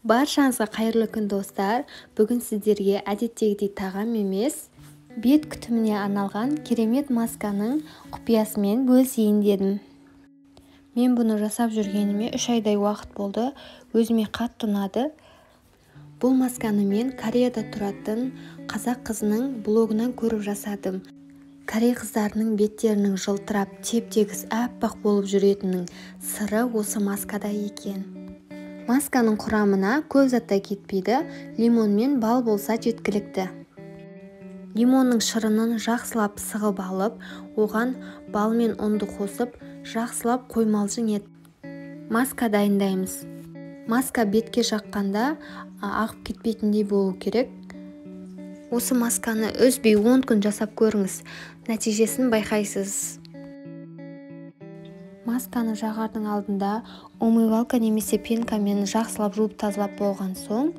Баршаңызға қайырлы күн достар. Бүгін сіздерге әдеттегідей тағам емес, бет күтіміне арналған керемет масканың құпиясымен бөлісейін дедім. Мен бұны жасап жүргеніме 3 айдай уақыт болды. Өзіме қатты ұнады. Бұл масканы мен Кореяда тұратын қазақ қызының блогынан көріп жасадым. Корей қыздарының беттерінің жылтырап, теп-тегіс аппақ болып жүретінінің сыры осы маскада екен. Масканың құрамына көп заттай кетпейді, лимон мен бал болса жеткілікті. Лимонның шырынын жақсылап сығып алып, оған бал мен ұнды қосып, жақсылап қоймалжың ет. Маска дайындаймыз. Маска бетке жаққанда ағып кетпейтіндей болу керек. Осы масканы үзбей 10 күн жасап көріңіз, нәтижесін байқайсыз. Масканы жағардың алдында умывалка немесе пенкамен жақсылап жуып тазалап болған соң,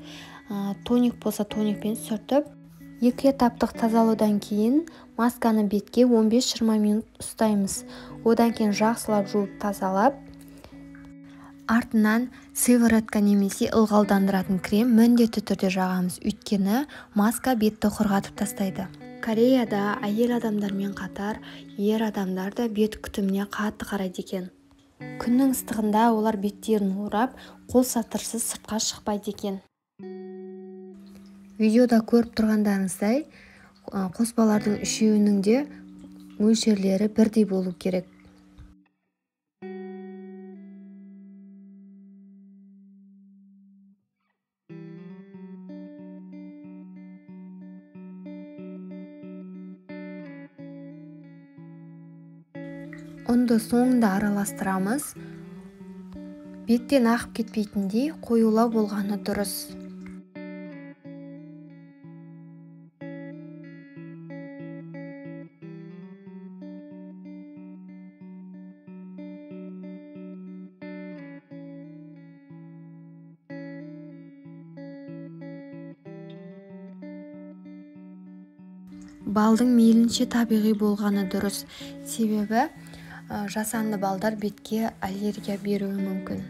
тоник болса тоникпен сүртіп, 2 этаптық тазалаудан кейін масканы бетке 15-20 минут ұстаймыз. Одан кейін жақсылап жуып тазалап, артынан сыворотка немесе ылғалдандыратын крем міндетті түрде жағамыз, өйткені маска бетті құрғатып тастайды. Кореяда әйел адамдармен қатар ер адамдар да бет күтіміне қатты қарайды екен. Күннің ыстығында олар беттерін орап, қол сатырсыз сыртқа шықпайды екен. Видеода көріп тұрғандарыңыздай, қоспалардың үшеуінің де мөлшерлері бірдей болу керек. Ұнды соңында араластырамыз. Беттен ағып кетпейтіндей қоюлау болғаны дұрыс. Балдың мейлінше табиғи болғаны дұрыс, себебі жасанды балдар бетке аллергия беруі мүмкін.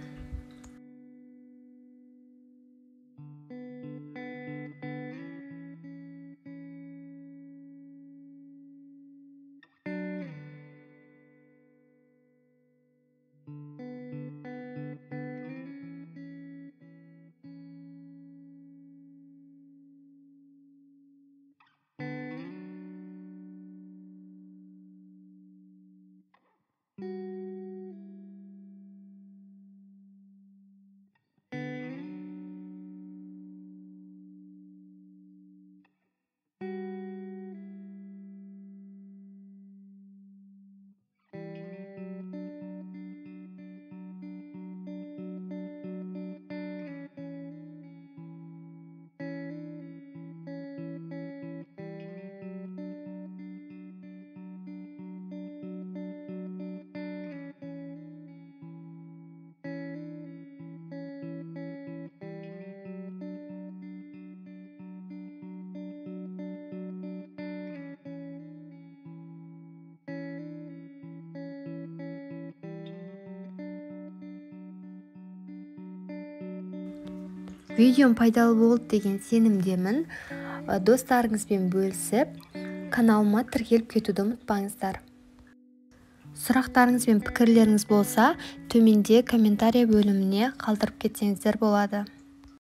Видеом пайдалы болды деген сенімдемін. Достарыңызбен бөлісіп, каналыма тіркеліп кетуді ұмытпаңыздар. Сұрақтарыңыз бен пікірлеріңіз болса, төменде комментарий бөліміне қалдырып кетсеңіздер болады.